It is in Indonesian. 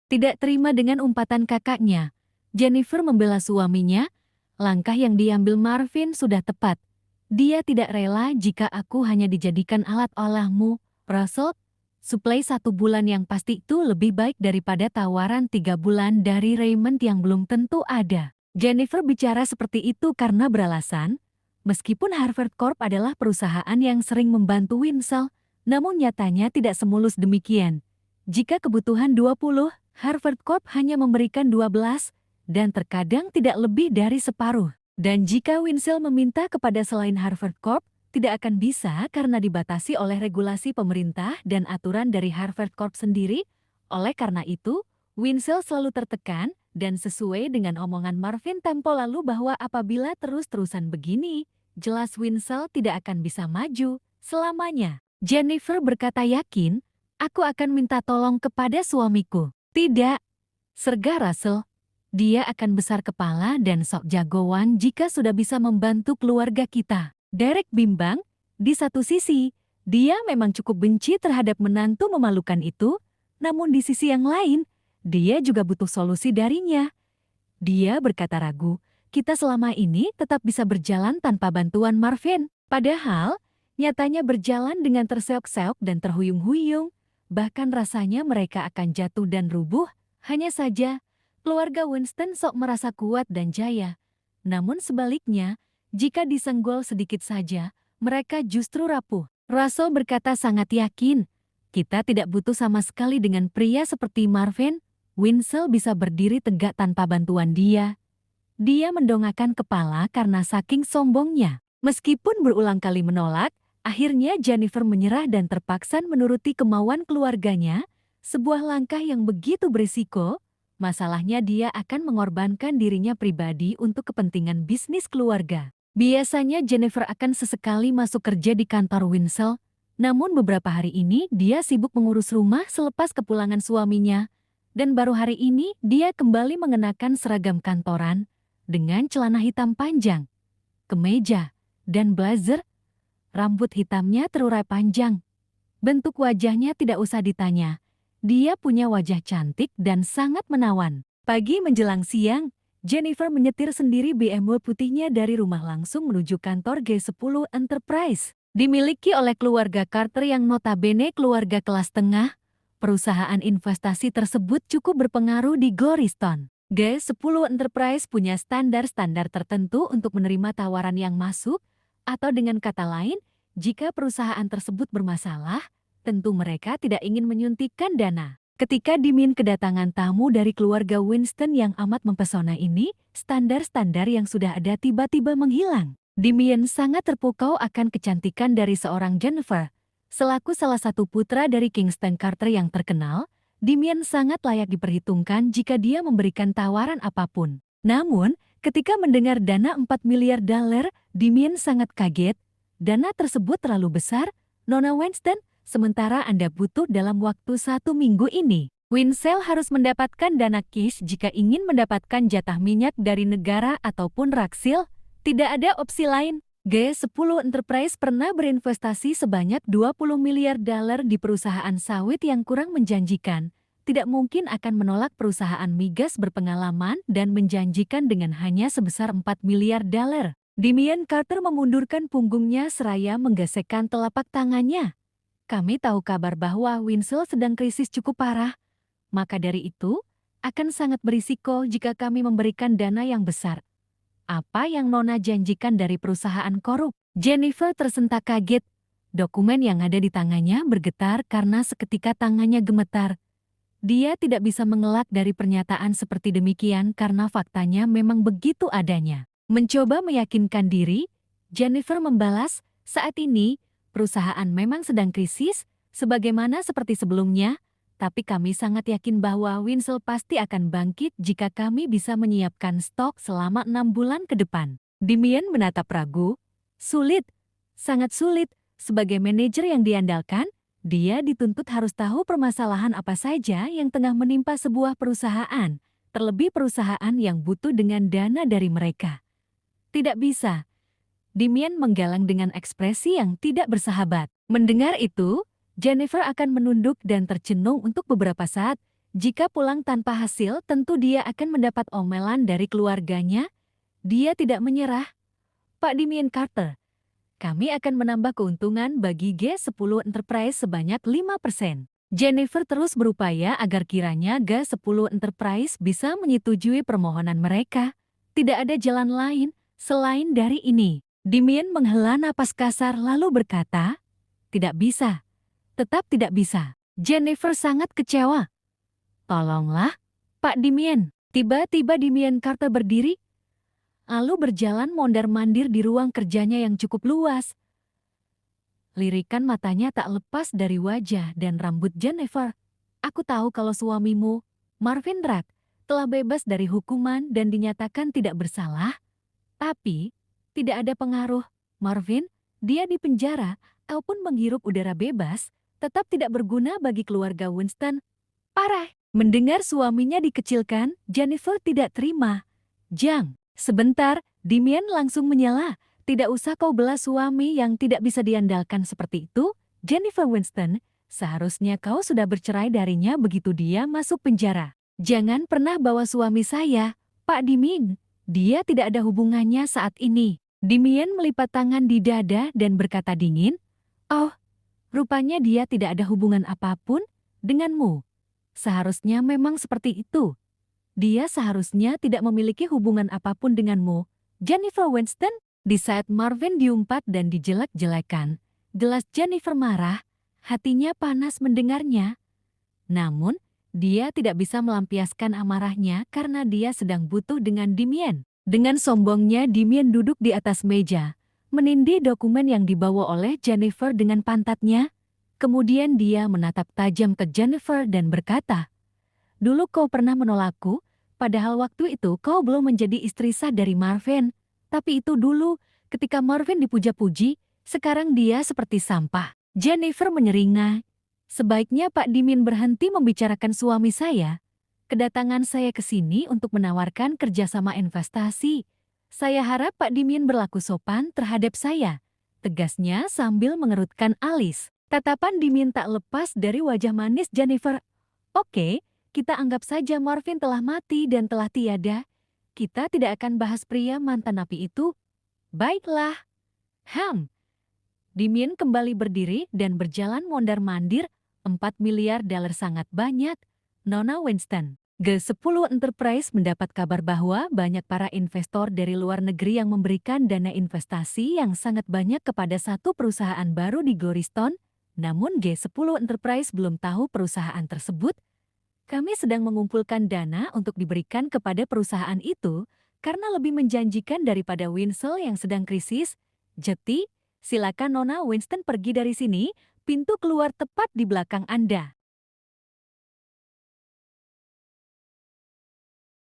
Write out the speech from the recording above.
Tidak terima dengan umpatan kakaknya, Jennifer membela suaminya. Langkah yang diambil Marvin sudah tepat. Dia tidak rela jika aku hanya dijadikan alat olahmu, Russell. Suplai 1 bulan yang pasti itu lebih baik daripada tawaran 3 bulan dari Raymond yang belum tentu ada. Jennifer bicara seperti itu karena beralasan, meskipun Harvard Corp adalah perusahaan yang sering membantu Winsell, namun nyatanya tidak semulus demikian. Jika kebutuhan 20, Harvard Corp hanya memberikan 12, dan terkadang tidak lebih dari separuh. Dan jika Winsell meminta kepada selain Harvard Corp, tidak akan bisa karena dibatasi oleh regulasi pemerintah dan aturan dari Harvard Corp sendiri. Oleh karena itu, Winsell selalu tertekan, dan sesuai dengan omongan Marvin tempo lalu bahwa apabila terus-terusan begini, jelas Winsell tidak akan bisa maju selamanya. Jennifer berkata yakin, aku akan minta tolong kepada suamiku. Tidak, sergah Russell. Dia akan besar kepala dan sok jagoan jika sudah bisa membantu keluarga kita. Derek bimbang, di satu sisi, dia memang cukup benci terhadap menantu memalukan itu, namun di sisi yang lain, dia juga butuh solusi darinya. Dia berkata ragu, kita selama ini tetap bisa berjalan tanpa bantuan Marvin. Padahal, nyatanya berjalan dengan terseok-seok dan terhuyung-huyung, bahkan rasanya mereka akan jatuh dan rubuh. Hanya saja, keluarga Winston sok merasa kuat dan jaya. Namun sebaliknya, jika disenggol sedikit saja, mereka justru rapuh. Russell berkata sangat yakin, kita tidak butuh sama sekali dengan pria seperti Marvin. Winsell bisa berdiri tegak tanpa bantuan dia. Dia mendongakkan kepala karena saking sombongnya. Meskipun berulang kali menolak, akhirnya Jennifer menyerah dan terpaksa menuruti kemauan keluarganya, sebuah langkah yang begitu berisiko. Masalahnya dia akan mengorbankan dirinya pribadi untuk kepentingan bisnis keluarga. Biasanya Jennifer akan sesekali masuk kerja di kantor Winsell, namun beberapa hari ini dia sibuk mengurus rumah selepas kepulangan suaminya. Dan baru hari ini dia kembali mengenakan seragam kantoran dengan celana hitam panjang, kemeja, dan blazer. Rambut hitamnya terurai panjang. Bentuk wajahnya tidak usah ditanya. Dia punya wajah cantik dan sangat menawan. Pagi menjelang siang, Jennifer menyetir sendiri BMW putihnya dari rumah langsung menuju kantor G10 Enterprise. Dimiliki oleh keluarga Carter yang notabene keluarga kelas tengah, perusahaan investasi tersebut cukup berpengaruh di Goriston. G10 Enterprise punya standar-standar tertentu untuk menerima tawaran yang masuk, atau dengan kata lain, jika perusahaan tersebut bermasalah, tentu mereka tidak ingin menyuntikkan dana. Ketika Damien kedatangan tamu dari keluarga Winston yang amat mempesona ini, standar-standar yang sudah ada tiba-tiba menghilang. Damien sangat terpukau akan kecantikan dari seorang Jennifer. Selaku salah satu putra dari Kingston Carter yang terkenal, Damien sangat layak diperhitungkan jika dia memberikan tawaran apapun. Namun, ketika mendengar dana 4 miliar dolar, Damien sangat kaget. Dana tersebut terlalu besar, Nona Winston, sementara Anda butuh dalam waktu 1 minggu ini. Winsell harus mendapatkan dana cash jika ingin mendapatkan jatah minyak dari negara ataupun raksil. Tidak ada opsi lain. G10 Enterprise pernah berinvestasi sebanyak 20 miliar dolar di perusahaan sawit yang kurang menjanjikan. Tidak mungkin akan menolak perusahaan migas berpengalaman dan menjanjikan dengan hanya sebesar 4 miliar dolar. Damien Carter memundurkan punggungnya seraya menggesekkan telapak tangannya. Kami tahu kabar bahwa Winsell sedang krisis cukup parah. Maka dari itu, akan sangat berisiko jika kami memberikan dana yang besar. Apa yang Nona janjikan dari perusahaan korup? Jennifer tersentak kaget. Dokumen yang ada di tangannya bergetar karena seketika tangannya gemetar. Dia tidak bisa mengelak dari pernyataan seperti demikian karena faktanya memang begitu adanya. Mencoba meyakinkan diri, Jennifer membalas, saat ini, perusahaan memang sedang krisis, sebagaimana seperti sebelumnya, tapi kami sangat yakin bahwa Winsell pasti akan bangkit jika kami bisa menyiapkan stok selama 6 bulan ke depan. Damien menatap ragu. Sulit, sangat sulit. Sebagai manajer yang diandalkan, dia dituntut harus tahu permasalahan apa saja yang tengah menimpa sebuah perusahaan, terlebih perusahaan yang butuh dengan dana dari mereka. Tidak bisa. Damien menggalang dengan ekspresi yang tidak bersahabat. Mendengar itu, Jennifer akan menunduk dan tercenung untuk beberapa saat. Jika pulang tanpa hasil, tentu dia akan mendapat omelan dari keluarganya. Dia tidak menyerah. Pak Damien Carter, kami akan menambah keuntungan bagi G10 Enterprise sebanyak 5%. Jennifer terus berupaya agar kiranya G10 Enterprise bisa menyetujui permohonan mereka. Tidak ada jalan lain selain dari ini. Damien menghela napas kasar lalu berkata, "Tidak bisa. Tetap tidak bisa." Jennifer sangat kecewa. "Tolonglah, Pak Damien." Tiba-tiba Damien Carter berdiri, lalu berjalan mondar-mandir di ruang kerjanya yang cukup luas. Lirikan matanya tak lepas dari wajah dan rambut Jennifer. "Aku tahu kalau suamimu, Marvin Drake, telah bebas dari hukuman dan dinyatakan tidak bersalah. Tapi, tidak ada pengaruh. Marvin, dia di penjara, kau pun menghirup udara bebas, tetap tidak berguna bagi keluarga Winston. Parah." Mendengar suaminya dikecilkan, Jennifer tidak terima. "Jang, sebentar," Damien langsung menyela. "Tidak usah kau bela suami yang tidak bisa diandalkan seperti itu, Jennifer Winston. Seharusnya kau sudah bercerai darinya begitu dia masuk penjara. Jangan pernah bawa suami saya, Pak Damien. Dia tidak ada hubungannya saat ini." Damien melipat tangan di dada dan berkata dingin, "Oh, rupanya dia tidak ada hubungan apapun denganmu. Seharusnya memang seperti itu. Dia seharusnya tidak memiliki hubungan apapun denganmu, Jennifer Winston." Di saat Marvin diumpat dan dijelek-jelekan, jelas Jennifer marah, hatinya panas mendengarnya. Namun, dia tidak bisa melampiaskan amarahnya karena dia sedang butuh dengan Damien. Dengan sombongnya, Damien duduk di atas meja, menindih dokumen yang dibawa oleh Jennifer dengan pantatnya. Kemudian dia menatap tajam ke Jennifer dan berkata, "Dulu kau pernah menolakku, padahal waktu itu kau belum menjadi istri sah dari Marvin. Tapi itu dulu, ketika Marvin dipuja-puji, sekarang dia seperti sampah." Jennifer menyeringai, "Sebaiknya Pak Damien berhenti membicarakan suami saya. Kedatangan saya ke sini untuk menawarkan kerjasama investasi. Saya harap Pak Damien berlaku sopan terhadap saya," tegasnya sambil mengerutkan alis. Tatapan Damien tak lepas dari wajah manis Jennifer. "Oke, kita anggap saja Marvin telah mati dan telah tiada. Kita tidak akan bahas pria mantan napi itu. Baiklah." Damien kembali berdiri dan berjalan mondar-mandir. 4 miliar dolar sangat banyak, Nona Winston. G10 Enterprise mendapat kabar bahwa banyak para investor dari luar negeri yang memberikan dana investasi yang sangat banyak kepada satu perusahaan baru di Goriston. Namun G10 Enterprise belum tahu perusahaan tersebut. "Kami sedang mengumpulkan dana untuk diberikan kepada perusahaan itu karena lebih menjanjikan daripada Winsel yang sedang krisis. Jadi, silakan Nona Winston pergi dari sini, pintu keluar tepat di belakang Anda."